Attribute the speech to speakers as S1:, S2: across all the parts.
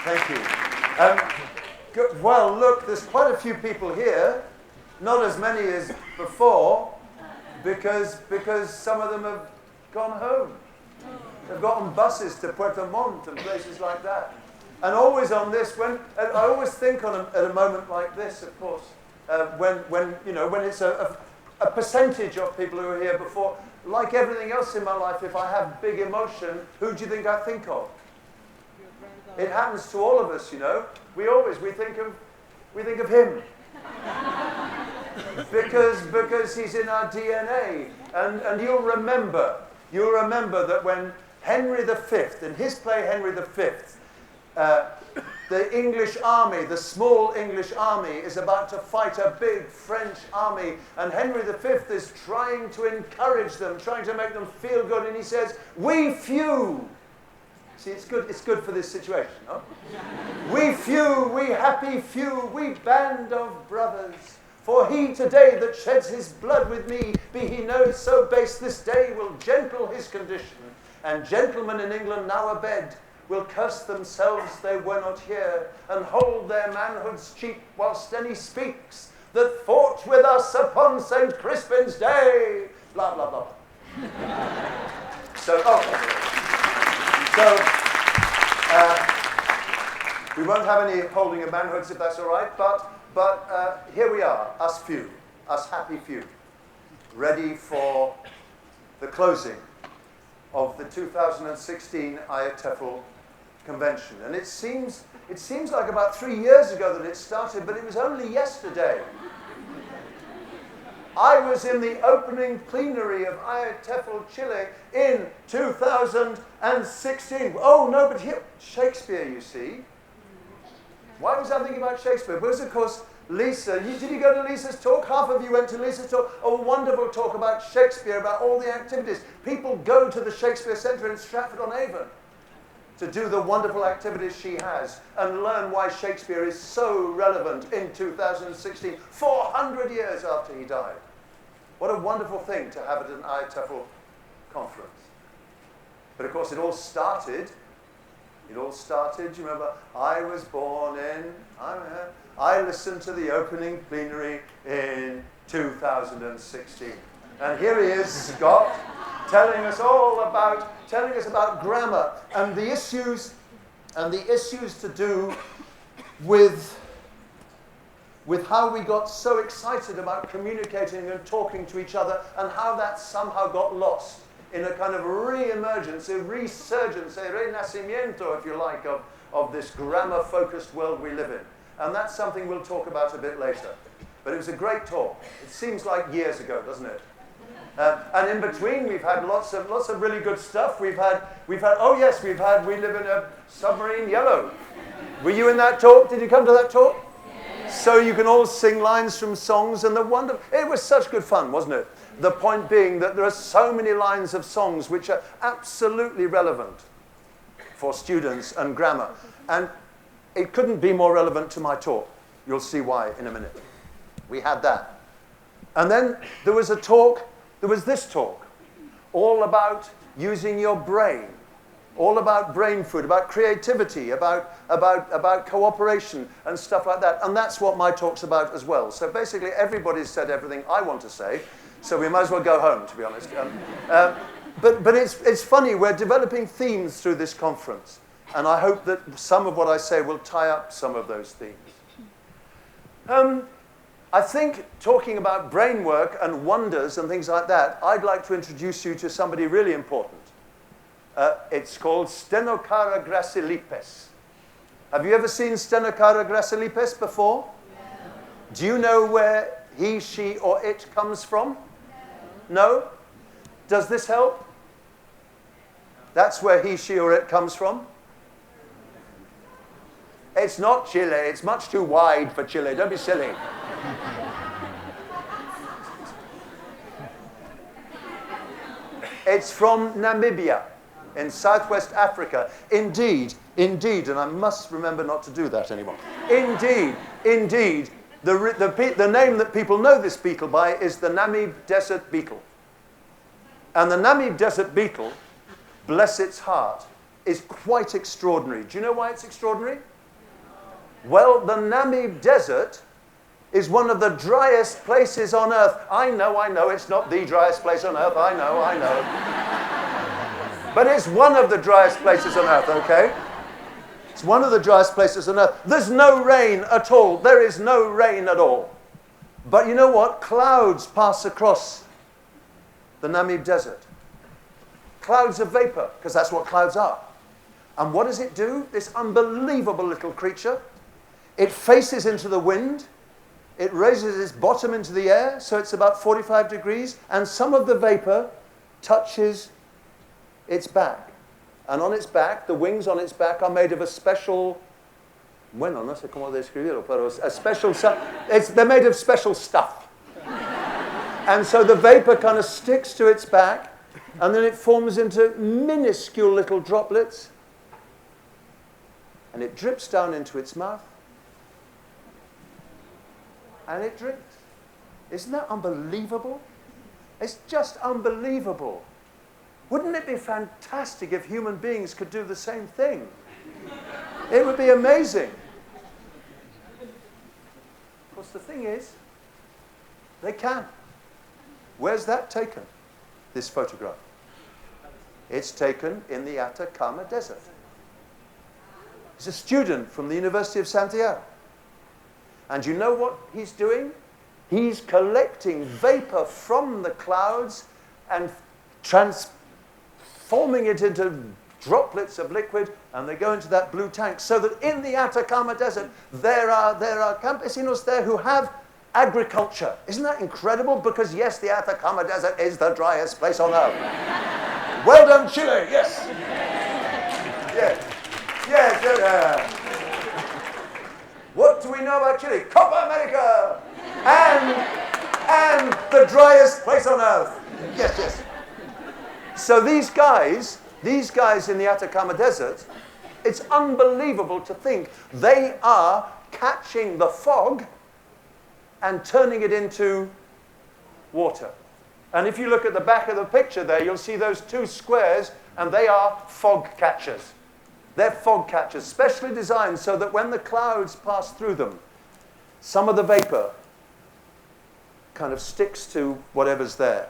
S1: Thank you. Good. Well, look, there's quite a few people here. Not as many as before, because some of them have gone home. They've got on buses to Puerto Montt and places like that. And always on this, I always think at a moment like this, of course, when it's a percentage of people who are here before. Like everything else in my life, if I have big emotion, who do you think I think of? It happens to all of us, you know. We think of him. because he's in our DNA. And you'll remember that when Henry V, in his play Henry V, the English army, the small English army, is about to fight a big French army, and Henry V is trying to encourage them, trying to make them feel good, and he says, "We few." See, it's good for this situation, no? "We few, we happy few, we band of brothers. For he today that sheds his blood with me, be he known so base, this day will gentle his condition. And gentlemen in England now abed will curse themselves they were not here, and hold their manhoods cheap whilst any speaks that fought with us upon St. Crispin's day." Blah, blah, blah. We won't have any holding of manhoods if that's all right, but here we are, us few, us happy few, ready for the closing of the 2016 IATEFL convention. And it seems like about 3 years ago that it started, but it was only yesterday. I was in the opening plenary of IATEFL Chile in 2016. Oh, no, but here, Shakespeare, you see. Why was I thinking about Shakespeare? Because, of course, Lisa, did you go to Lisa's talk? Half of you went to Lisa's talk. A wonderful talk about Shakespeare, about all the activities. People go to the Shakespeare Centre in Stratford-on-Avon to do the wonderful activities she has and learn why Shakespeare is so relevant in 2016, 400 years after he died. What a wonderful thing to have at an IATEFL conference. But of course it all started, you remember, I was born in, I listened to the opening plenary in 2016. And here he is, Scott, telling us about grammar and the issues to do with how we got so excited about communicating and talking to each other, and how that somehow got lost in a kind of re-emergence, a resurgence, a renascimento, if you like, of this grammar-focused world we live in. And that's something we'll talk about a bit later. But it was a great talk. It seems like years ago, doesn't it? And in between, we've had lots of really good stuff. We live in a submarine yellow. Were you in that talk? Did you come to that talk? So you can all sing lines from songs, and it was such good fun, wasn't it? The point being that there are so many lines of songs which are absolutely relevant for students and grammar. And it couldn't be more relevant to my talk. You'll see why in a minute. We had that. And then there was this talk, all about using your brain. All about brain food, about creativity, about cooperation and stuff like that. And that's what my talk's about as well. So basically everybody's said everything I want to say, so we might as well go home, to be honest. But it's funny, we're developing themes through this conference. And I hope that some of what I say will tie up some of those themes. I think talking about brain work and wonders and things like that, I'd like to introduce you to somebody really important. It's called Stenocara gracilipes. Have you ever seen Stenocara gracilipes before? No. Do you know where he, she, or it comes from? No? Does this help? That's where he, she, or it comes from? It's not Chile. It's much too wide for Chile. Don't be silly. It's from Namibia in Southwest Africa. Indeed, and I must remember not to do that anymore. Indeed, the name that people know this beetle by is the Namib desert beetle. And the Namib desert beetle, bless its heart, is quite extraordinary. Do you know why it's extraordinary? Well, the Namib Desert is one of the driest places on earth. I know, it's not the driest place on earth. I know. But it's one of the driest places on earth, okay? It's one of the driest places on earth. There's no rain at all. There is no rain at all. But you know what? Clouds pass across the Namib Desert. Clouds of vapor, because that's what clouds are. And what does it do? This unbelievable little creature. It faces into the wind. It raises its bottom into the air, so it's about 45 degrees, and some of the vapor touches its back. And on its back, the wings on its back are made of a special, bueno, no sé cómo describirlo, pero a special, they're made of special stuff. And so the vapor kind of sticks to its back, and then it forms into minuscule little droplets, and it drips down into its mouth, and it drinks. Isn't that unbelievable? It's just unbelievable. Wouldn't it be fantastic if human beings could do the same thing? It would be amazing. Of course, the thing is, they can. Where's that taken, this photograph? It's taken in the Atacama Desert. He's a student from the University of Santiago. And you know what he's doing? He's collecting vapor from the clouds and transforming it into droplets of liquid, and they go into that blue tank, so that in the Atacama Desert, there are campesinos there who have agriculture. Isn't that incredible? Because yes, the Atacama Desert is the driest place on earth. Well done, Chile, yes. Yes. What do we know about Chile? Copa America! And the driest place on earth. Yes. So these guys in the Atacama Desert, it's unbelievable to think they are catching the fog and turning it into water. And if you look at the back of the picture there, you'll see those two squares, and they are fog catchers. They're fog catchers, specially designed so that when the clouds pass through them, some of the vapor kind of sticks to whatever's there,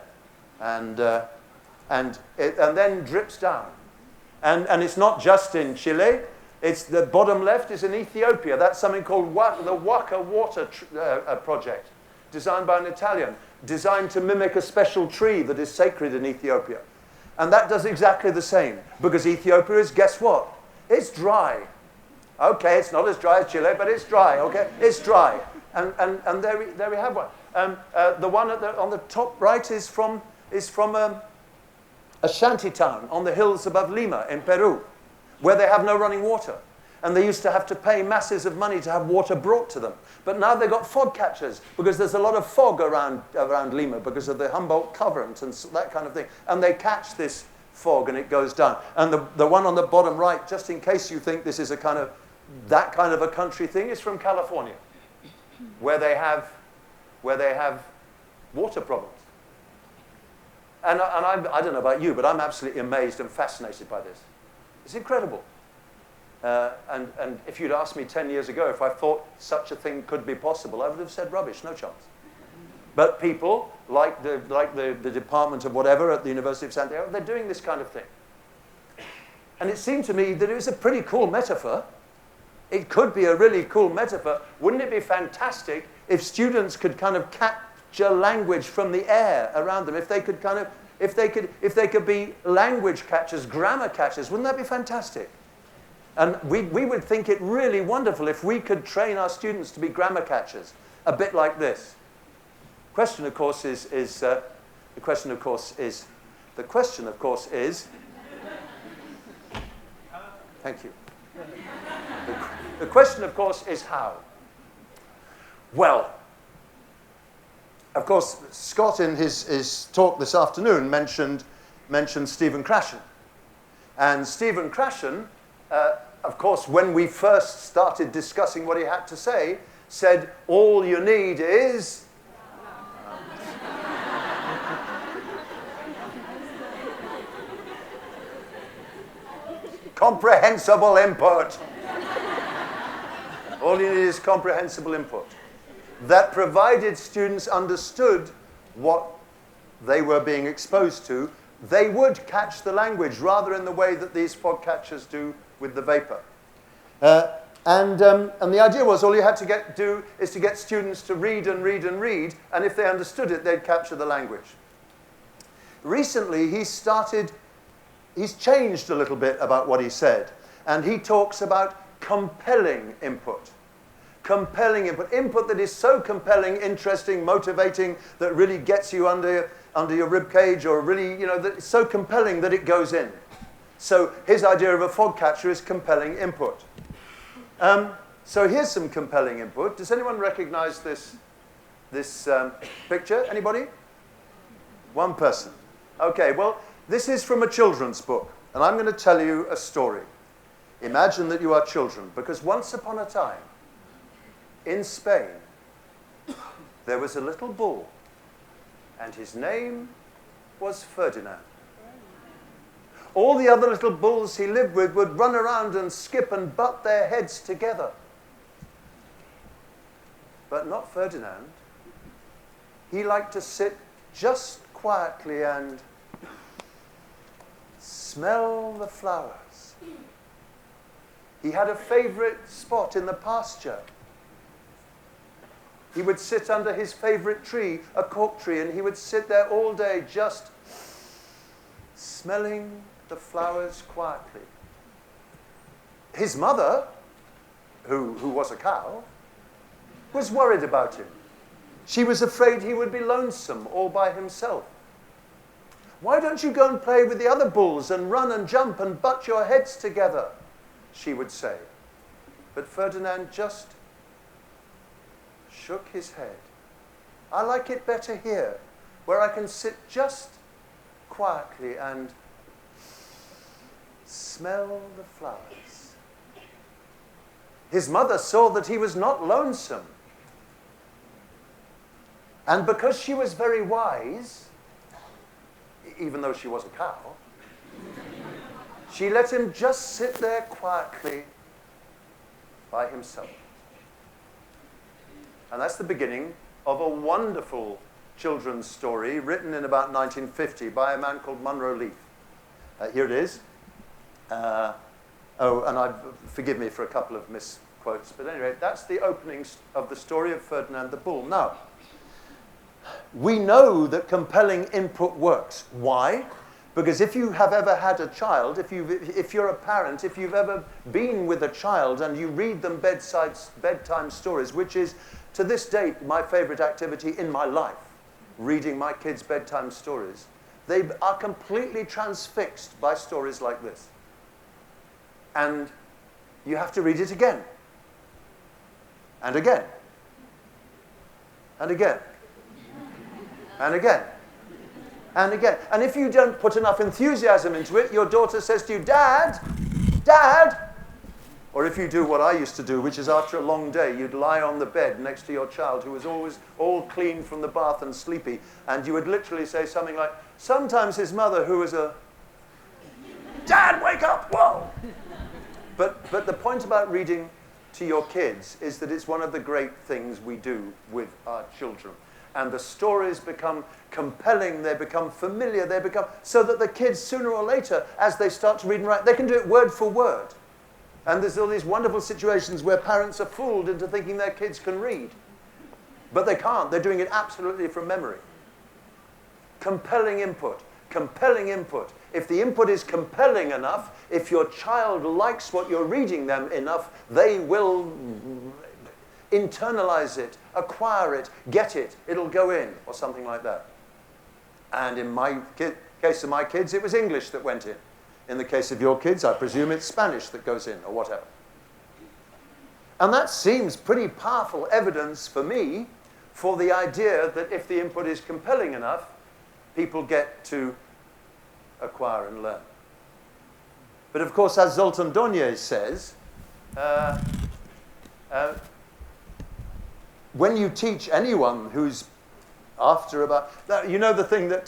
S1: and then drips down. And it's not just in Chile. It's the bottom left is in Ethiopia. That's something called the Waka Water Project, designed by an Italian, designed to mimic a special tree that is sacred in Ethiopia. And that does exactly the same, because Ethiopia is, guess what? It's dry. Okay, it's not as dry as Chile, but it's dry, okay? It's dry. And there we have one. The one on the top right is from a shanty town on the hills above Lima in Peru, where they have no running water. And they used to have to pay masses of money to have water brought to them. But now they've got fog catchers, because there's a lot of fog around Lima because of the Humboldt current and that kind of thing. And they catch this fog and it goes down. And the one on the bottom right, just in case you think this is that kind of a country thing, is from California, where they have water problems. And I don't know about you, but I'm absolutely amazed and fascinated by this. It's incredible. And if you'd asked me 10 years ago if I thought such a thing could be possible, I would have said rubbish, no chance. But people, like the department of whatever at the University of Santiago, they're doing this kind of thing. And it seemed to me that it was a pretty cool metaphor. It could be a really cool metaphor. Wouldn't it be fantastic if students could kind of capture language from the air around them? If they could be language catchers, grammar catchers, wouldn't that be fantastic? And we would think it really wonderful if we could train our students to be grammar catchers, a bit like this. The question, of course, is thank you. The question, of course, is how. Well, of course, Scott in his talk this afternoon mentioned Stephen Krashen. And Stephen Krashen, of course, when we first started discussing what he had to say, said, all you need is... comprehensible input. All you need is comprehensible input that provided students understood what they were being exposed to, they would catch the language rather in the way that these fog catchers do with the vapor. And the idea was all you had to do is to get students to read and read and read, and if they understood it, they'd capture the language. Recently, he's changed a little bit about what he said, and he talks about compelling input. Compelling input. Input that is so compelling, interesting, motivating, that really gets you under your rib cage, or really, that it's so compelling that it goes in. So his idea of a fog catcher is compelling input. So here's some compelling input. Does anyone recognize this picture? Anybody? One person. Okay, well, this is from a children's book, and I'm going to tell you a story. Imagine that you are children, because once upon a time, in Spain, there was a little bull, and his name was Ferdinand. All the other little bulls he lived with would run around and skip and butt their heads together. But not Ferdinand. He liked to sit just quietly and smell the flowers. He had a favorite spot in the pasture. He would sit under his favorite tree, a cork tree, and he would sit there all day just smelling the flowers quietly. His mother, who was a cow, was worried about him. She was afraid he would be lonesome all by himself. "Why don't you go and play with the other bulls and run and jump and butt your heads together?" she would say. But Ferdinand just shook his head. "I like it better here, where I can sit just quietly and smell the flowers." His mother saw that he was not lonesome. And because she was very wise, even though she was a cow, she let him just sit there quietly by himself. And that's the beginning of a wonderful children's story written in about 1950 by a man called Munro Leaf. Here it is. Forgive me for a couple of misquotes, but anyway, that's the opening of the story of Ferdinand the Bull. Now, we know that compelling input works. Why? Because if you have ever had a child, if you're a parent, if you've ever been with a child and you read them bedtime stories, which is to this date my favorite activity in my life, reading my kids' bedtime stories, they are completely transfixed by stories like this. And you have to read it again, and again, and again, and again, and again. And if you don't put enough enthusiasm into it, your daughter says to you, "Dad, Dad." Or if you do what I used to do, which is after a long day, you'd lie on the bed next to your child who was always all clean from the bath and sleepy, and you would literally say something like, sometimes his mother, who was "Dad, wake up, whoa." But the point about reading to your kids is that it's one of the great things we do with our children. And the stories become compelling, they become familiar, they become so that the kids, sooner or later, as they start to read and write, they can do it word for word. And there's all these wonderful situations where parents are fooled into thinking their kids can read. But they can't. They're doing it absolutely from memory. Compelling input. Compelling input. If the input is compelling enough, if your child likes what you're reading them enough, they will internalize it, acquire it, get it, it'll go in, or something like that. And in my case of my kids, it was English that went in. In the case of your kids, I presume it's Spanish that goes in, or whatever. And that seems pretty powerful evidence for me for the idea that if the input is compelling enough, people get to acquire and learn. But of course, as Zoltan Donye says, when you teach anyone who's after about... You know the thing that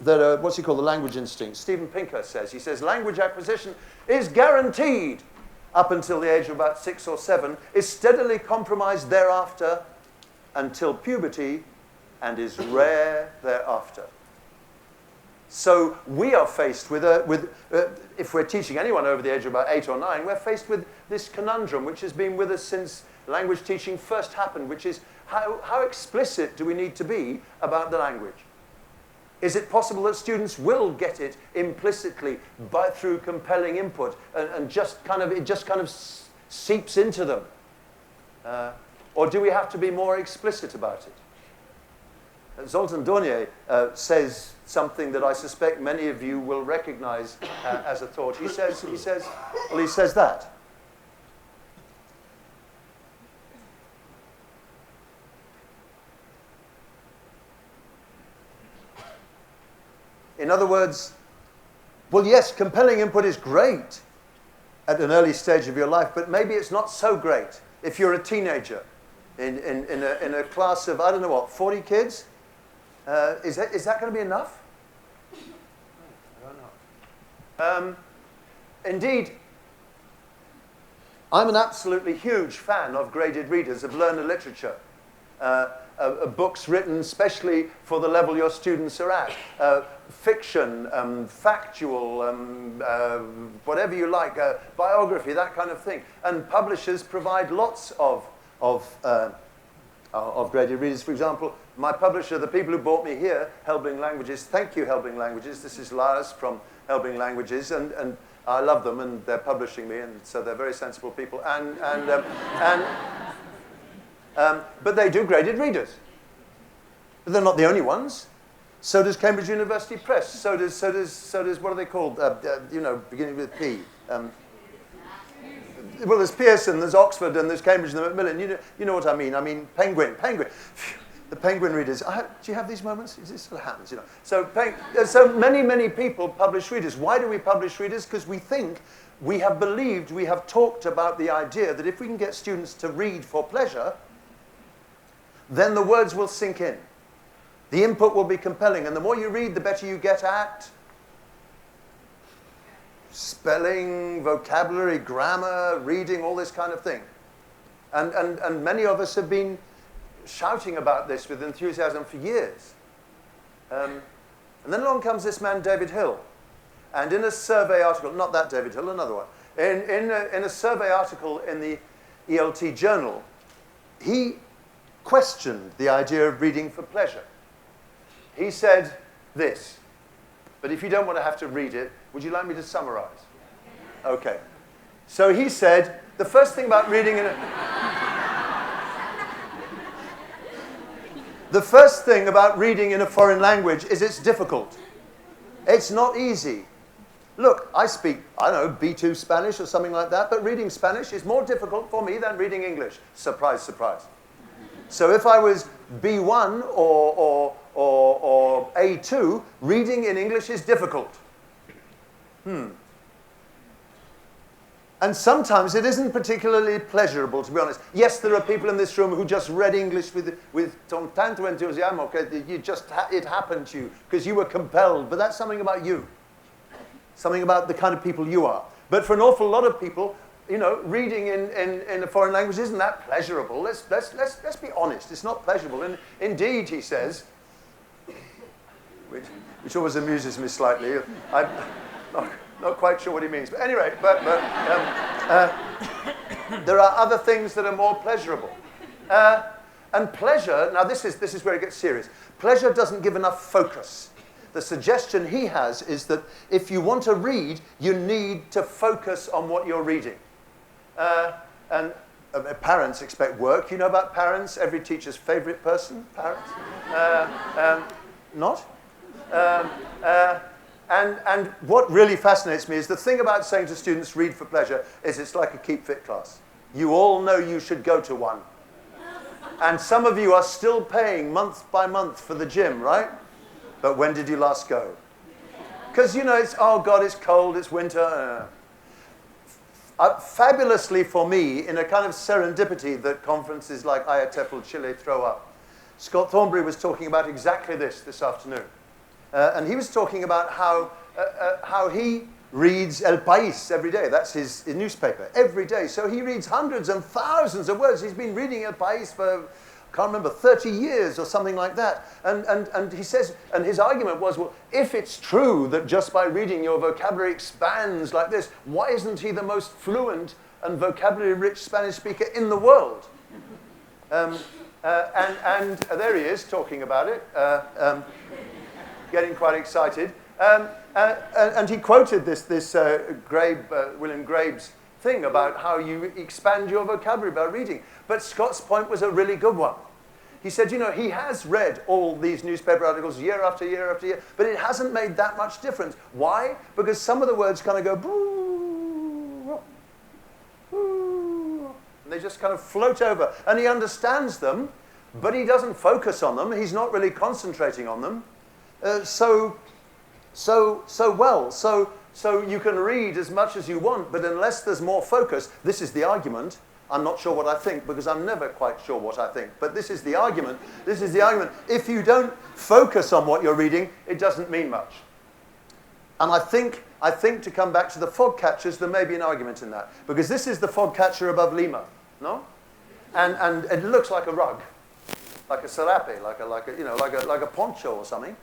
S1: the language instinct? Steven Pinker says. He says, language acquisition is guaranteed up until the age of about 6 or 7, is steadily compromised thereafter until puberty, and is rare thereafter. So we are faced with, if we're teaching anyone over the age of about 8 or 9, we're faced with this conundrum, which has been with us since language teaching first happened, which is how explicit do we need to be about the language? Is it possible that students will get it implicitly through compelling input and it just kind of seeps into them? Or do we have to be more explicit about it? Zoltan Dornier says something that I suspect many of you will recognize as a thought. He says that. In other words, well, yes, compelling input is great at an early stage of your life, but maybe it's not so great if you're a teenager in a class of, I don't know what, 40 kids. Is that going to be enough? I don't know. Indeed, I'm an absolutely huge fan of graded readers, of learner literature. Books written especially for the level your students are at. Fiction, factual, whatever you like, biography, that kind of thing. And publishers provide lots of graded readers. For example, my publisher, the people who brought me here, Helbling Languages, thank you, Helbling Languages. This is Lars from Helbling Languages, and I love them, and they're publishing me, and so they're very sensible people. But they do graded readers. But they're not the only ones. So does Cambridge University Press. So does what are they called? Beginning with P. Well, there's Pearson, there's Oxford, and there's Cambridge and the Macmillan. You know what I mean. I mean, Penguin. The Penguin readers. Do you have these moments? This sort of happens, you know. So many people publish readers. Why do we publish readers? Because we think, we have believed, we have talked about the idea that if we can get students to read for pleasure, then the words will sink in. The input will be compelling, and the more you read, the better you get at spelling, vocabulary, grammar, reading, all this kind of thing. And many of us have been shouting about this with enthusiasm for years. And then along comes this man, David Hill. And in a survey article, not that David Hill, another one, in a survey article in the ELT Journal, he questioned the idea of reading for pleasure. He said this, but if you don't want to have to read it, would you like me to summarize? Okay. So he said, the first thing about reading in a foreign language is it's difficult. It's not easy. Look, I speak, I don't know, B2 Spanish or something like that, but reading Spanish is more difficult for me than reading English. Surprise, surprise. So if I was B1 or A2, reading in English is difficult. And sometimes it isn't particularly pleasurable, to be honest. Yes, there are people in this room who just read English with tanto entusiasmo, okay, it happened to you because you were compelled, but that's something about you. Something about the kind of people you are. But for an awful lot of people, you know, reading in a foreign language isn't that pleasurable. Let's be honest. It's not pleasurable. And indeed, he says, which always amuses me slightly. I'm not quite sure what he means. But anyway, there are other things that are more pleasurable. And pleasure, now this is where it gets serious. Pleasure doesn't give enough focus. The suggestion he has is that if you want to read, you need to focus on what you're reading. And parents expect work. You know about parents? Every teacher's favorite person? Parents? Not? And what really fascinates me is the thing about saying to students, read for pleasure, is it's like a keep fit class. You all know you should go to one. And some of you are still paying month by month for the gym, right? But when did you last go? Because, you know, it's, oh God, it's cold, it's winter. Fabulously for me, in a kind of serendipity that conferences like IATEFL Chile throw up, Scott Thornbury was talking about exactly this afternoon. And he was talking about how he reads El País every day. That's his newspaper, every day. So he reads hundreds and thousands of words. He's been reading El País for, I can't remember, 30 years or something like that. And he says, and his argument was, well, if it's true that just by reading your vocabulary expands like this, why isn't he the most fluent and vocabulary-rich Spanish speaker in the world? And there he is talking about it, getting quite excited. And he quoted this William Grabe's thing about how you expand your vocabulary by reading. But Scott's point was a really good one. He said, you know, he has read all these newspaper articles year after year after year, but it hasn't made that much difference. Why? Because some of the words kind of go, boo, boo, and they just kind of float over. And he understands them, but he doesn't focus on them. He's not really concentrating on them. So you can read as much as you want, but unless there's more focus, this is the argument. I'm not sure what I think because I'm never quite sure what I think. But this is the argument. This is the argument. If you don't focus on what you're reading, it doesn't mean much. And I think to come back to the fog catchers, there may be an argument in that. Because this is the fog catcher above Lima, no? And it looks like a rug, like a serape, like a poncho or something.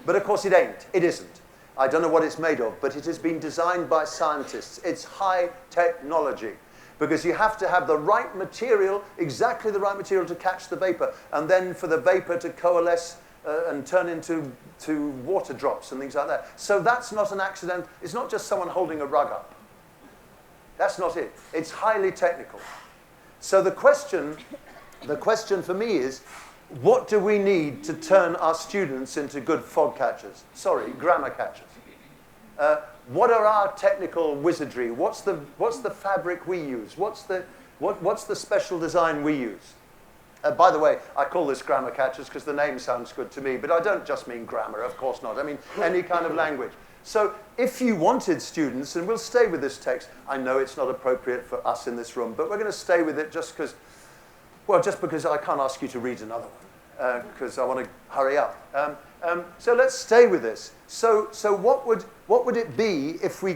S1: But of course it ain't. It isn't. I don't know what it's made of, but it has been designed by scientists. It's high technology. Because you have to have the right material, exactly the right material to catch the vapor, and then for the vapor to coalesce and turn into water drops and things like that. So that's not an accident. It's not just someone holding a rug up. That's not it. It's highly technical. So the question for me is, what do we need to turn our students into good fog catchers? Sorry, grammar catchers. What are our technical wizardry? What's the fabric we use? What's the special design we use? By the way, I call this grammar catchers because the name sounds good to me, but I don't just mean grammar, of course not. I mean any kind of language. So if you wanted students, and we'll stay with this text, I know it's not appropriate for us in this room, but we're going to stay with it just because I can't ask you to read another one, because I want to hurry up. So let's stay with this. So what would it be if we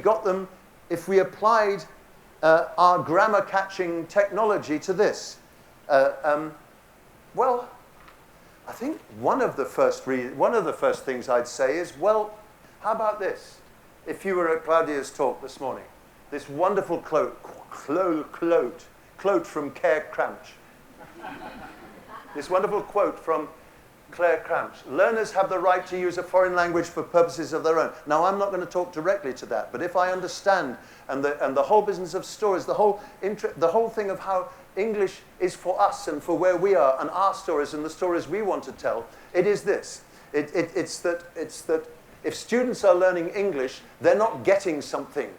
S1: applied our grammar catching technology to this? Well, I think one of the first things I'd say is, well, how about this? If you were at Claudia's talk this morning, this wonderful quote from Claire Cramch. This wonderful quote from Claire Cramch. Learners have the right to use a foreign language for purposes of their own. Now, I'm not going to talk directly to that, but if I understand, and the whole business of stories, the whole thing of how English is for us and for where we are, and our stories and the stories we want to tell, it is this. It's that if students are learning English, they're not getting something.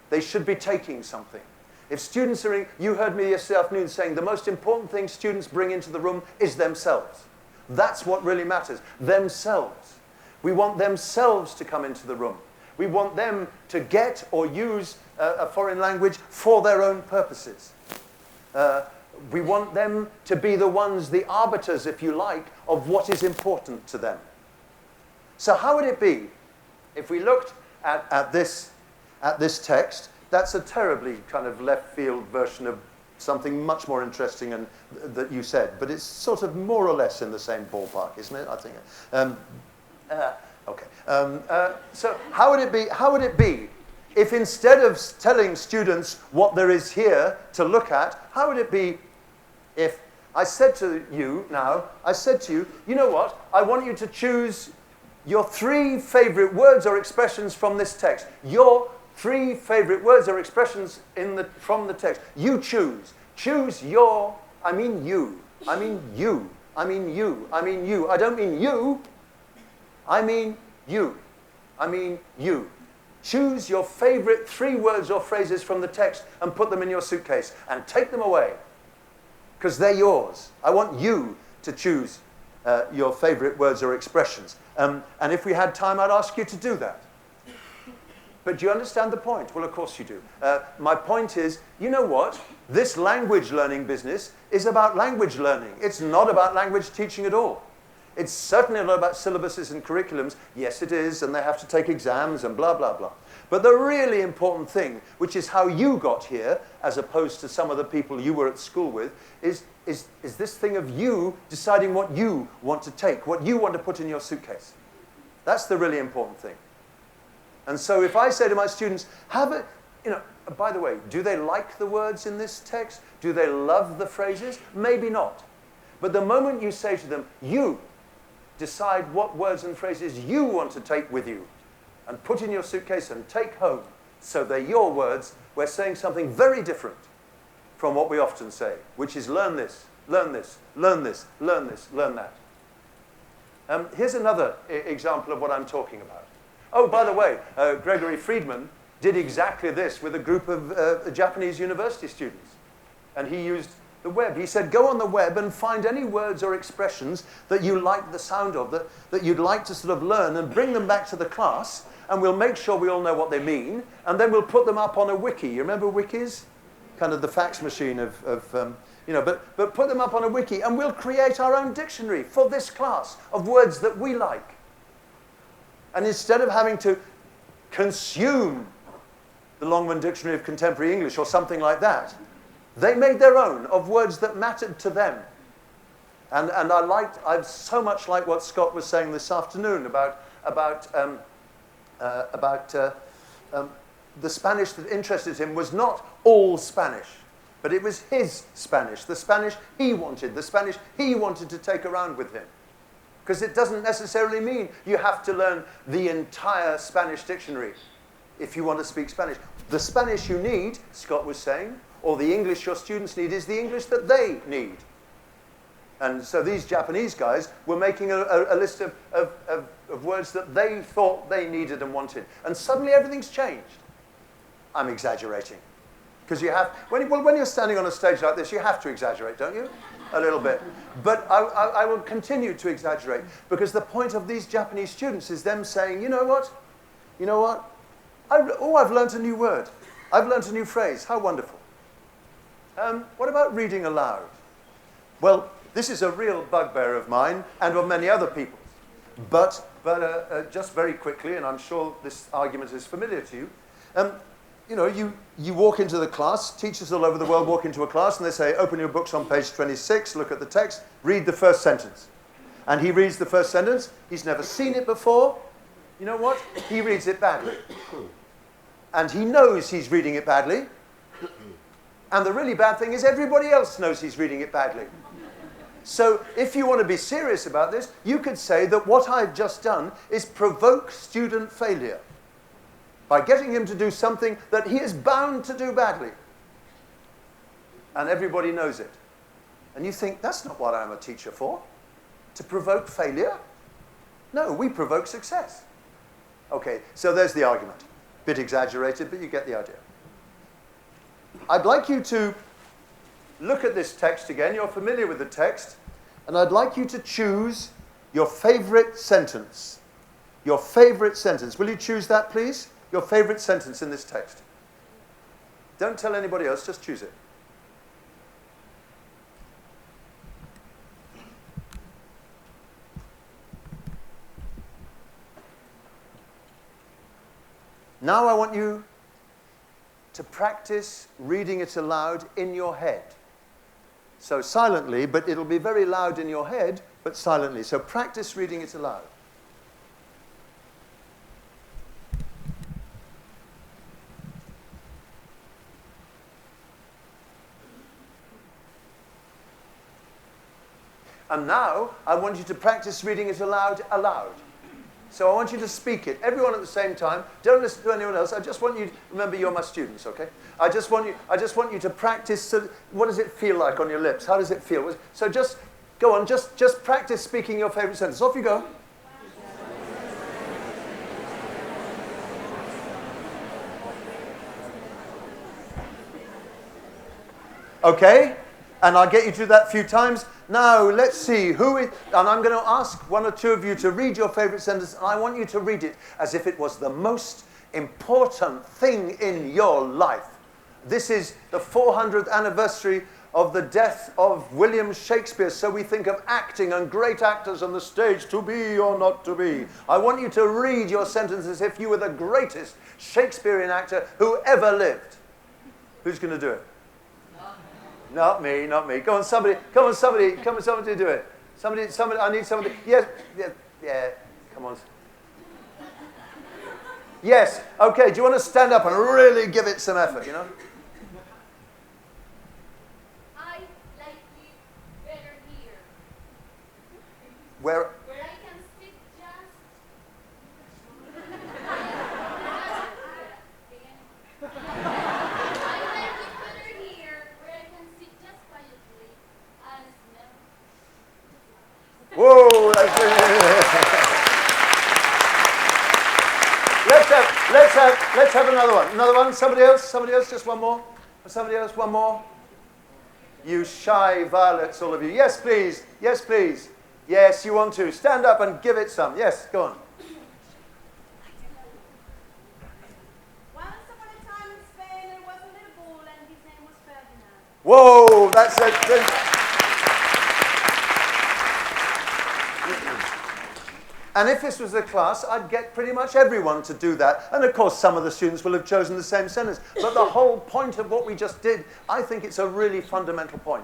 S1: They should be taking something. If students you heard me yesterday afternoon saying the most important thing students bring into the room is themselves. That's what really matters. Themselves. We want themselves to come into the room. We want them to get or use a foreign language for their own purposes. We want them to be the ones, the arbiters, if you like, of what is important to them. So how would it be if we looked at this text? That's a terribly kind of left field version of something much more interesting that you said, but it's sort of more or less in the same ballpark, isn't it? I think. Okay. So how would it be if instead of telling students what there is here to look at, how would it be if I said to you, you know what? I want you to choose your 3 favorite words or expressions from this text. Your 3 favorite words or expressions from the text. You choose. Choose your, I mean you. I mean you. I mean you. I mean you. I don't mean you. I mean you. I mean you. Choose your favorite 3 words or phrases from the text and put them in your suitcase and take them away. Because they're yours. I want you to choose your favorite words or expressions. And if we had time, I'd ask you to do that. But do you understand the point? Well, of course you do. My point is, you know what? This language learning business is about language learning. It's not about language teaching at all. It's certainly not about syllabuses and curriculums. Yes, it is, and they have to take exams and blah, blah, blah. But the really important thing, which is how you got here, as opposed to some of the people you were at school with, is this thing of you deciding what you want to take, what you want to put in your suitcase. That's the really important thing. And so if I say to my students, by the way, do they like the words in this text? Do they love the phrases? Maybe not. But the moment you say to them, you decide what words and phrases you want to take with you and put in your suitcase and take home, so they're your words, we're saying something very different from what we often say, which is learn this, learn this, learn this, learn this, learn that. Here's another example of what I'm talking about. Oh, by the way, Gregory Friedman did exactly this with a group of Japanese university students. And he used the web. He said, go on the web and find any words or expressions that you like the sound of, that you'd like to sort of learn, and bring them back to the class, and we'll make sure we all know what they mean, and then we'll put them up on a wiki. You remember wikis? Kind of the fax machine but put them up on a wiki, and we'll create our own dictionary for this class of words that we like. And instead of having to consume the Longman Dictionary of Contemporary English or something like that, they made their own of words that mattered to them. And I so much like what Scott was saying this afternoon about the Spanish that interested him was not all Spanish, but it was his Spanish, the Spanish he wanted, the Spanish he wanted to take around with him. Because it doesn't necessarily mean you have to learn the entire Spanish dictionary if you want to speak Spanish. The Spanish you need, Scott was saying, or the English your students need, is the English that they need. And so these Japanese guys were making a list of words that they thought they needed and wanted. And suddenly everything's changed. I'm exaggerating. Because you have, when you're standing on a stage like this, you have to exaggerate, don't you? A little bit. But I will continue to exaggerate, because the point of these Japanese students is them saying, you know what? I've learned a new word. I've learned a new phrase. How wonderful. What about reading aloud? Well, this is a real bugbear of mine and of many other people's. But just very quickly, and I'm sure this argument is familiar to you, you walk into the class, teachers all over the world walk into a class, and they say, open your books on page 26, look at the text, read the first sentence. And he reads the first sentence. He's never seen it before. You know what? He reads it badly. And he knows he's reading it badly. And the really bad thing is everybody else knows he's reading it badly. So if you want to be serious about this, you could say that what I've just done is provoke student failure by getting him to do something that he is bound to do badly. And everybody knows it. And you think, that's not what I'm a teacher for. To provoke failure? No, we provoke success. Okay, so there's the argument. Bit exaggerated, but you get the idea. I'd like you to look at this text again. You're familiar with the text. And I'd like you to choose your favorite sentence. Your favorite sentence. Will you choose that, please? Your favorite sentence in this text. Don't tell anybody else, just choose it. Now I want you to practice reading it aloud in your head. So silently, but it'll be very loud in your head, but silently. So practice reading it aloud. And now I want you to practice reading it aloud. So I want you to speak it, everyone at the same time. Don't listen to anyone else. I just want you to remember you're my students, okay? I just want you to practice. What does it feel like on your lips? How does it feel? So just go on, just practice speaking your favorite sentence. Off you go. Okay? And I'll get you to do that a few times. Now, let's see who is, and I'm going to ask one or two of you to read your favorite sentence, and I want you to read it as if it was the most important thing in your life. This is the 400th anniversary of the death of William Shakespeare, so we think of acting and great actors on the stage, to be or not to be. I want you to read your sentence as if you were the greatest Shakespearean actor who ever lived. Who's going to do it? Not me, not me. Come on, somebody do it. Somebody, I need somebody. Yes, yeah, come on. Yes, okay, do you want to stand up and really give it some effort, you know?
S2: I like it better here.
S1: Where
S2: I can sit just... I like it better here, where I can sit just quietly and smell.
S1: Whoa, that's really... Let's have another one. Another one. Somebody else, just one more. Somebody else, one more. You shy violets, all of you. Yes, please. Yes, please. Yes, you want to. Stand up and give it some. Yes, go on.
S3: Once upon a time in Spain, there was a little boy and his name was Ferdinand.
S1: Whoa, that's a... And if this was a class, I'd get pretty much everyone to do that. And of course, some of the students will have chosen the same sentence. But the whole point of what we just did, I think it's a really fundamental point.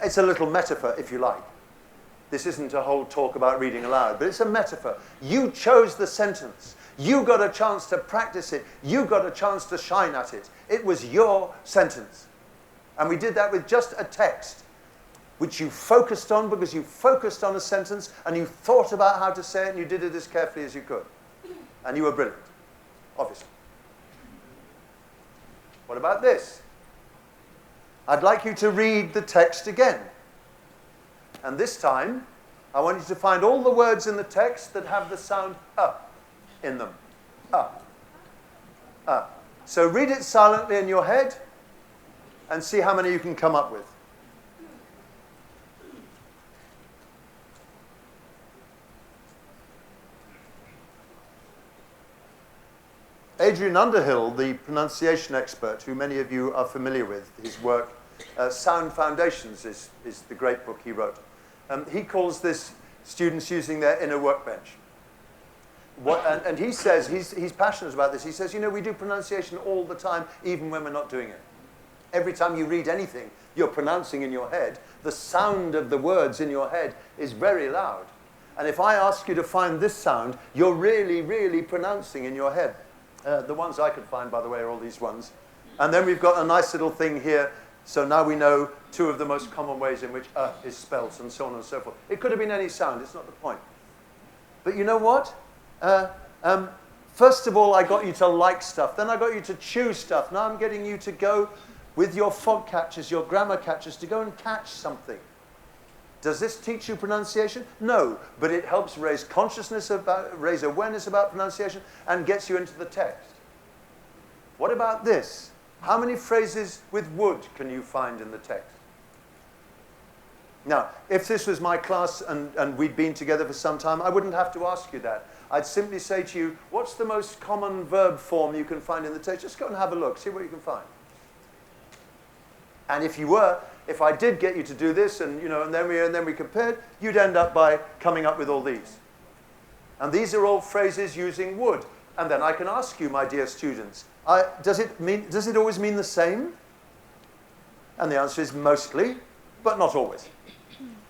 S1: It's a little metaphor, if you like. This isn't a whole talk about reading aloud, but it's a metaphor. You chose the sentence. You got a chance to practice it. You got a chance to shine at it. It was your sentence. And we did that with just a text, which you focused on because you focused on a sentence and you thought about how to say it and you did it as carefully as you could. And you were brilliant, obviously. What about this? I'd like you to read the text again. And this time, I want you to find all the words in the text that have the sound in them. So read it silently in your head and see how many you can come up with. Adrian Underhill, the pronunciation expert, who many of you are familiar with, his work, Sound Foundations is the great book he wrote. He calls this students using their inner workbench. And he says, he's passionate about this, he says, you know, we do pronunciation all the time, even when we're not doing it. Every time you read anything you're pronouncing in your head, the sound of the words in your head is very loud. And if I ask you to find this sound, you're really, really pronouncing in your head. The ones I could find, by the way, are all these ones. And then we've got a nice little thing here. So now we know two of the most common ways in which is spelt, and so on and so forth. It could have been any sound. It's not the point. But you know what? First of all, I got you to like stuff. Then I got you to choose stuff. Now I'm getting you to go with your fog catchers, your grammar catchers, to go and catch something. Does this teach you pronunciation? No, but it helps raise consciousness about, raise awareness about pronunciation and gets you into the text. What about this? How many phrases with would can you find in the text? Now, if this was my class and we'd been together for some time, I wouldn't have to ask you that. I'd simply say to you, what's the most common verb form you can find in the text? Just go and have a look, see what you can find. And if I did get you to do this, and then we compared, you'd end up by coming up with all these. And these are all phrases using would. And then I can ask you, my dear students, does it always mean the same? And the answer is mostly, but not always.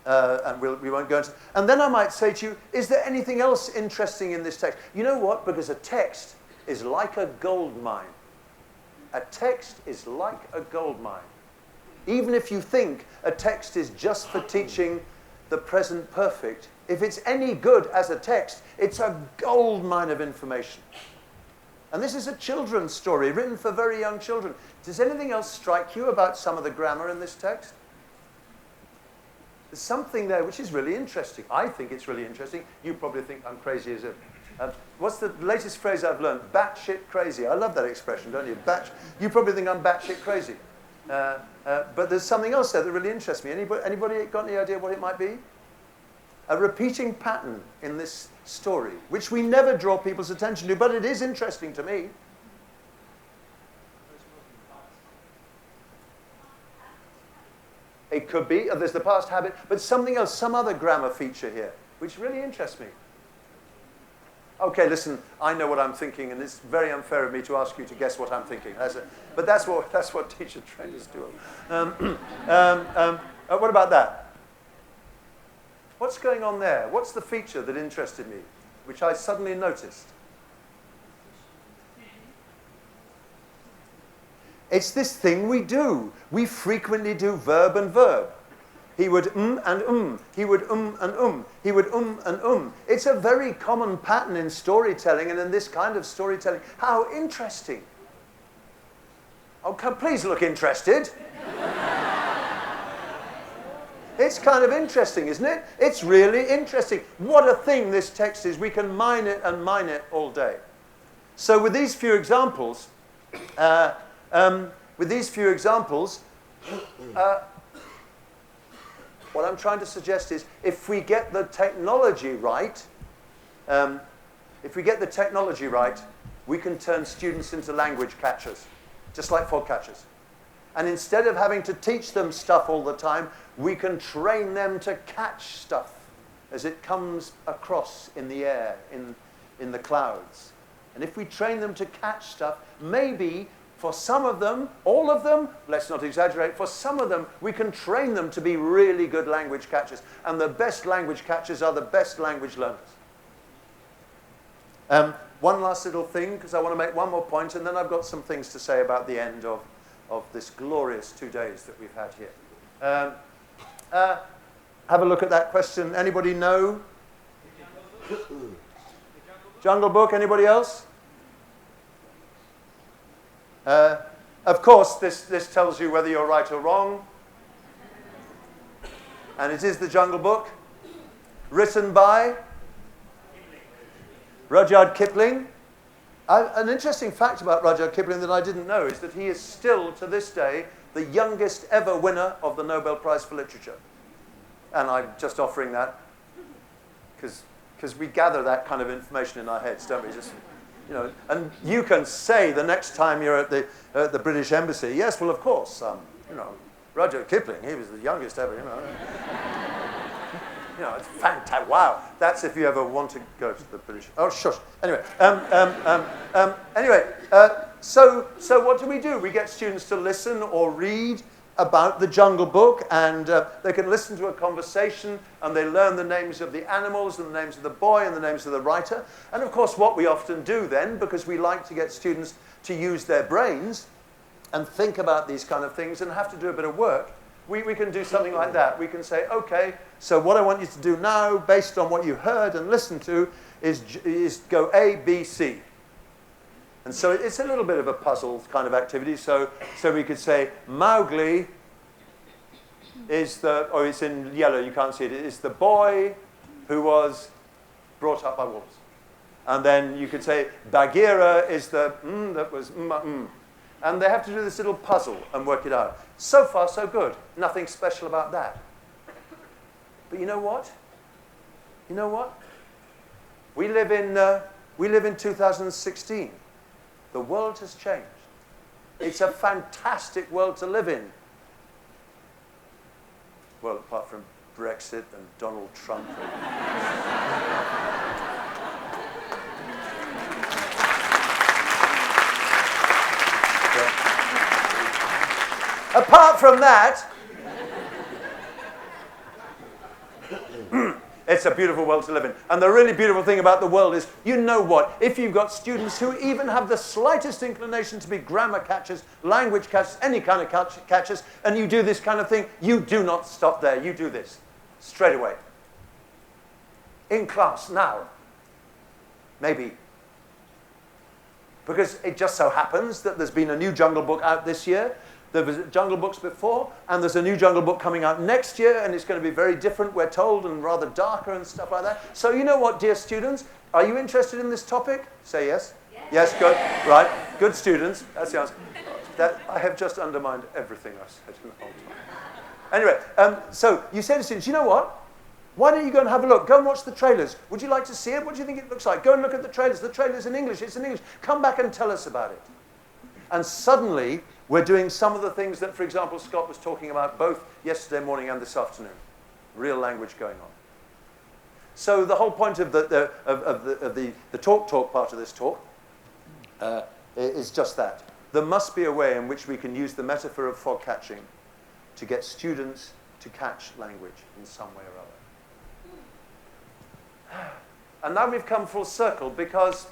S1: And we won't go into. And then I might say to you, is there anything else interesting in this text? You know what? Because a text is like a gold mine. A text is like a gold mine. Even if you think a text is just for teaching the present perfect, if it's any good as a text, it's a gold mine of information. And this is a children's story written for very young children. Does anything else strike you about some of the grammar in this text? There's something there which is really interesting. I think it's really interesting. You probably think I'm crazy as a... what's the latest phrase I've learned? Batshit crazy. I love that expression, don't you? You probably think I'm batshit crazy. But there's something else there that really interests me. Anybody got any idea what it might be? A repeating pattern in this story, which we never draw people's attention to, but it is interesting to me. It could be. There's the past habit. But something else, some other grammar feature here, which really interests me. Okay, listen, I know what I'm thinking, and it's very unfair of me to ask you to guess what I'm thinking. But that's what teacher trainers do. What about that? What's going on there? What's the feature that interested me, which I suddenly noticed? It's this thing we do. We frequently do verb and verb. He would and He would and He would and It's a very common pattern in storytelling and in this kind of storytelling. How interesting. Oh, please look interested. It's kind of interesting, isn't it? It's really interesting. What a thing this text is. We can mine it and mine it all day. So with these few examples, what I'm trying to suggest is, if we get the technology right, we can turn students into language catchers, just like fog catchers. And instead of having to teach them stuff all the time, we can train them to catch stuff as it comes across in the air, in the clouds. And if we train them to catch stuff, maybe for some of them, all of them, let's not exaggerate, for some of them, we can train them to be really good language catchers. And the best language catchers are the best language learners. One last little thing, because I want to make one more point, and then I've got some things to say about the end of this glorious 2 days that we've had here. Have a look at that question. Anybody know? Jungle Book, anybody else? Of course, this tells you whether you're right or wrong. And it is the Jungle Book, written by Rudyard Kipling. An interesting fact about Rudyard Kipling that I didn't know is that he is still, to this day, the youngest ever winner of the Nobel Prize for Literature. And I'm just offering that because we gather that kind of information in our heads, don't we? Just, you know, and you can say the next time you're at the British Embassy, yes, well, of course, you know, Rudyard Kipling, he was the youngest ever, you know. You know, it's fantastic. Wow, that's if you ever want to go to the British. Oh, shush. Anyway, so what do? We get students to listen or read about the Jungle Book, and they can listen to a conversation, and they learn the names of the animals, and the names of the boy, and the names of the writer. And of course, what we often do then, because we like to get students to use their brains and think about these kind of things and have to do a bit of work, we can do something like that. We can say, okay, so what I want you to do now, based on what you heard and listened to, is go A, B, C. And so it's a little bit of a puzzle kind of activity. So we could say, Mowgli is it's in yellow, you can't see it, is the boy who was brought up by wolves. And then you could say, Bagheera is the that was And they have to do this little puzzle and work it out. So far, so good. Nothing special about that. But you know what? You know what? We live in 2016. The world has changed. It's a fantastic world to live in. Well, apart from Brexit and Donald Trump. Apart from that, it's a beautiful world to live in. And the really beautiful thing about the world is, you know what? If you've got students who even have the slightest inclination to be grammar catchers, language catchers, any kind of catchers, and you do this kind of thing, you do not stop there. You do this straight away. In class now. Maybe. Because it just so happens that there's been a new Jungle Book out this year. There was Jungle Books before, and there's a new Jungle Book coming out next year, and it's going to be very different, we're told, and rather darker and stuff like that. So you know what, dear students? Are you interested in this topic? Say yes. Yes, good. Right. Good students. That's the answer. I have just undermined everything I've said in the whole time. Anyway, so you say to students, you know what? Why don't you go and have a look? Go and watch the trailers. Would you like to see it? What do you think it looks like? Go and look at the trailers. The trailer's in English. It's in English. Come back and tell us about it. And suddenly, We're doing some of the things that, for example, Scott was talking about both yesterday morning and this afternoon. Real language going on. So the whole point of the talk part of this talk is just that. There must be a way in which we can use the metaphor of fog catching to get students to catch language in some way or other. And now we've come full circle because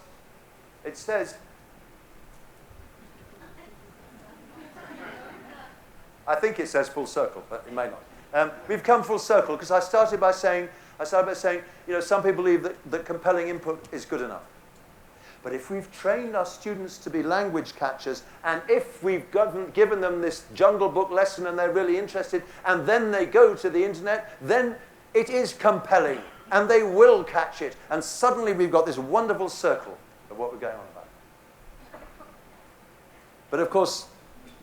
S1: it says, I think it says full circle, but it may not. We've come full circle because I started by saying, you know, some people believe that compelling input is good enough. But if we've trained our students to be language catchers, and if we've given them this Jungle Book lesson and they're really interested, and then they go to the internet, then it is compelling, and they will catch it. And suddenly we've got this wonderful circle of what we're going on about. But of course,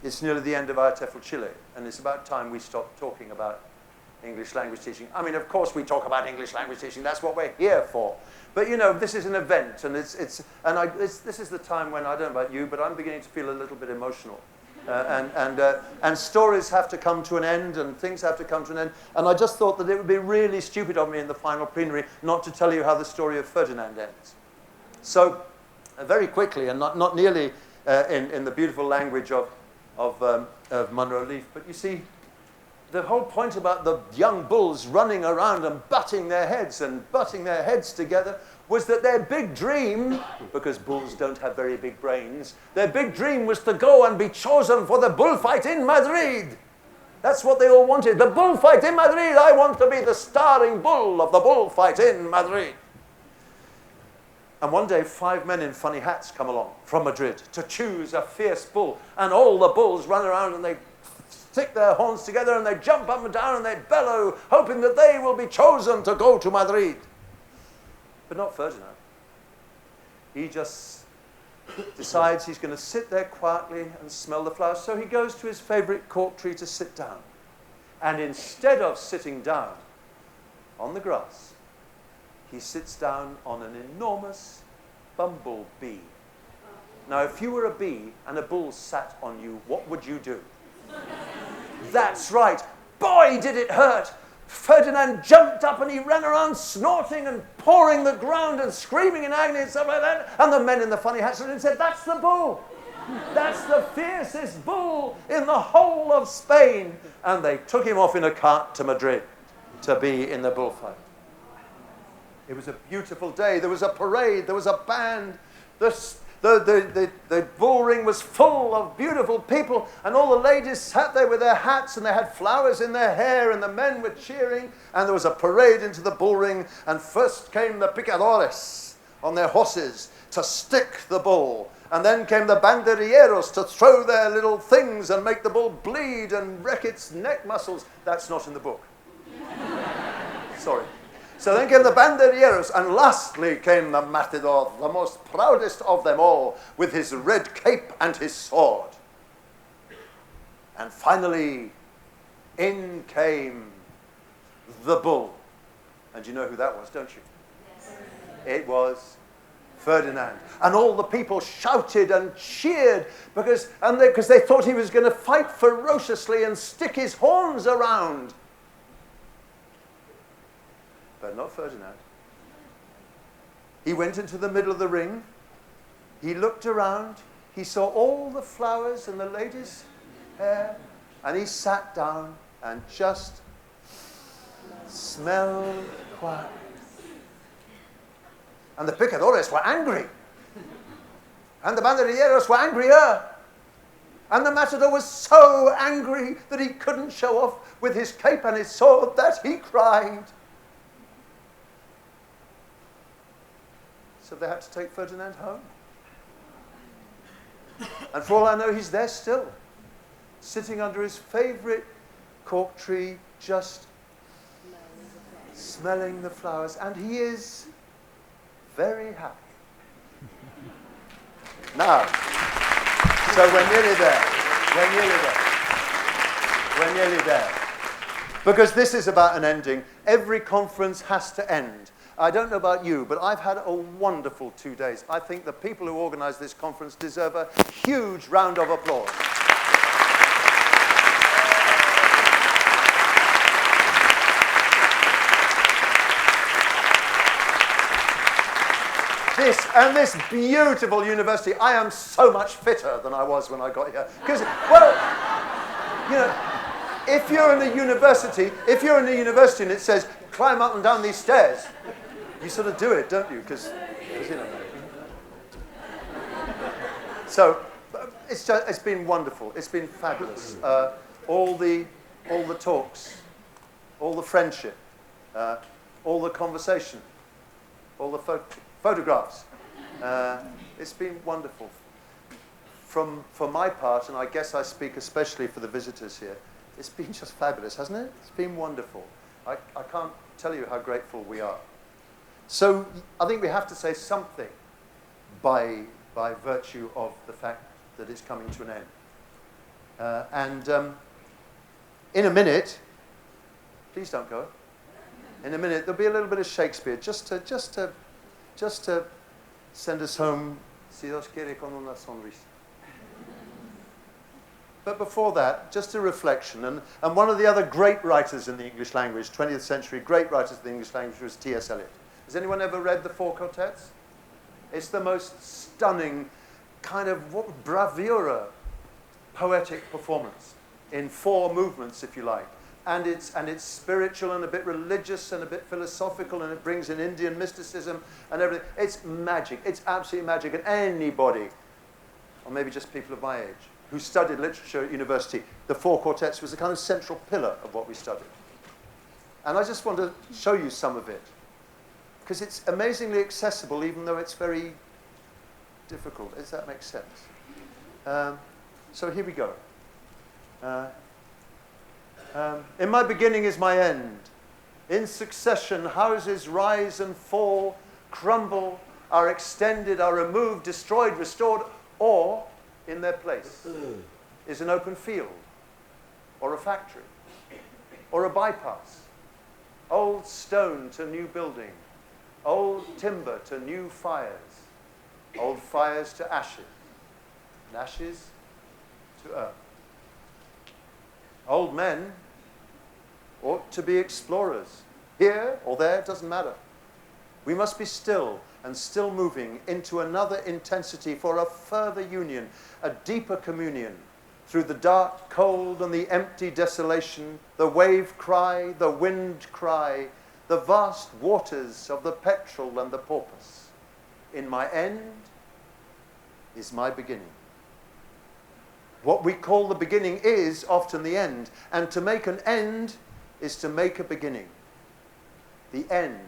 S1: it's nearly the end of IATEFL Chile, and it's about time we stop talking about English language teaching. I mean, of course we talk about English language teaching. That's what we're here for. But you know, this is an event, and this is the time when, I don't know about you, but I'm beginning to feel a little bit emotional. And stories have to come to an end, and things have to come to an end. And I just thought that it would be really stupid of me in the final plenary not to tell you how the story of Ferdinand ends. So, very quickly, and not nearly in the beautiful language of Monroe Leaf, but you see, the whole point about the young bulls running around and butting their heads together was that their big dream, because bulls don't have very big brains, their big dream was to go and be chosen for the bullfight in Madrid. That's what they all wanted. The bullfight in Madrid. I want to be the starring bull of the bullfight in Madrid. And one day, 5 men in funny hats come along from Madrid to choose a fierce bull. And all the bulls run around and they stick their horns together and they jump up and down and they bellow, hoping that they will be chosen to go to Madrid. But not Ferdinand. He just decides he's going to sit there quietly and smell the flowers. So he goes to his favorite cork tree to sit down. And instead of sitting down on the grass, he sits down on an enormous bumblebee. Now, if you were a bee and a bull sat on you, what would you do? That's right. Boy, did it hurt. Ferdinand jumped up and he ran around snorting and pawing the ground and screaming in agony and stuff like that. And the men in the funny hats and said, that's the bull. That's the fiercest bull in the whole of Spain. And they took him off in a cart to Madrid to be in the bullfight. It was a beautiful day. There was a parade. There was a band. The bull ring was full of beautiful people, and all the ladies sat there with their hats, and they had flowers in their hair, and the men were cheering, and there was a parade into the bull ring, and first came the picadores on their horses to stick the bull, and then came the banderilleros to throw their little things and make the bull bleed and wreck its neck muscles. That's not in the book. Sorry. So then came the banderilleros, and lastly came the matador, the most proudest of them all, with his red cape and his sword. And finally, in came the bull. And you know who that was, don't you? Yes. It was Ferdinand. And all the people shouted and cheered because they thought he was going to fight ferociously and stick his horns around. But not Ferdinand. He went into the middle of the ring. He looked around. He saw all the flowers and the ladies' hair. And he sat down and just smelled quiet. And the picadores were angry. And the banderilleros were angrier. And the matador was so angry that he couldn't show off with his cape and his sword that he cried. So they had to take Ferdinand home. And for all I know, he's there still, sitting under his favorite cork tree, just smelling the flowers. And he is very happy. Now, so we're nearly there. We're nearly there. Because this is about an ending. Every conference has to end. I don't know about you, but I've had a wonderful 2 days. I think the people who organized this conference deserve a huge round of applause. and this beautiful university. I am so much fitter than I was when I got here. Because, well, you know, if you're in a university and it says, climb up and down these stairs, you sort of do it, don't you? Because you know. So it's been wonderful. It's been fabulous. All the talks, all the friendship, all the conversation, all the photographs. It's been wonderful. For my part, and I guess I speak especially for the visitors here, it's been just fabulous, hasn't it? It's been wonderful. I can't tell you how grateful we are. So I think we have to say something by virtue of the fact that it's coming to an end. And in a minute, please don't go. In a minute, there'll be a little bit of Shakespeare, just to send us home. Si Dios quiere con una sonrisa. But before that, just a reflection. And one of the other great writers in the English language, 20th century great writers in the English language, was T.S. Eliot. Has anyone ever read the Four Quartets? It's the most stunning kind of bravura poetic performance in four movements, if you like. And it's spiritual and a bit religious and a bit philosophical, and it brings in Indian mysticism and everything. It's magic. It's absolutely magic. And anybody, or maybe just people of my age, who studied literature at university, the Four Quartets was a kind of central pillar of what we studied. And I just want to show you some of it, because it's amazingly accessible, even though it's very difficult. Does that make sense? So here we go. In my beginning is my end. In succession, houses rise and fall, crumble, are extended, are removed, destroyed, restored, or in their place is an open field, or a factory, or a bypass. Old stone to new building, old timber to new fires, old fires to ashes, and ashes to earth. Old men ought to be explorers. Here or there, it doesn't matter. We must be still and still moving into another intensity for a further union, a deeper communion, through the dark, cold, and the empty desolation, the wave cry, the wind cry, the vast waters of the petrel and the porpoise. In my end is my beginning. What we call the beginning is often the end, and to make an end is to make a beginning. The end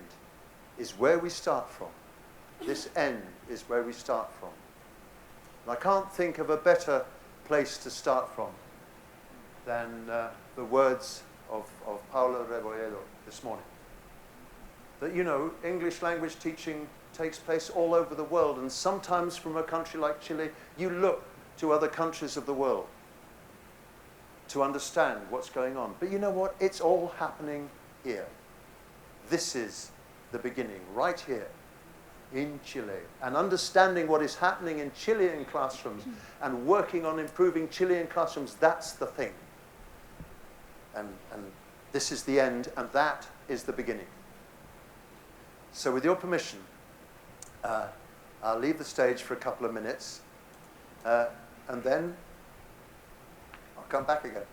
S1: is where we start from. This end is where we start from. And I can't think of a better place to start from than the words of Paulo Rebolledo this morning. That, you know, English language teaching takes place all over the world, and sometimes from a country like Chile, you look to other countries of the world to understand what's going on. But you know what? It's all happening here. This is the beginning, right here in Chile. And understanding what is happening in Chilean classrooms and working on improving Chilean classrooms, that's the thing. And this is the end, and that is the beginning. So with your permission, I'll leave the stage for a couple of minutes, and then I'll come back again.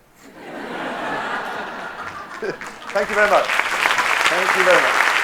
S1: Thank you very much. Thank you very much.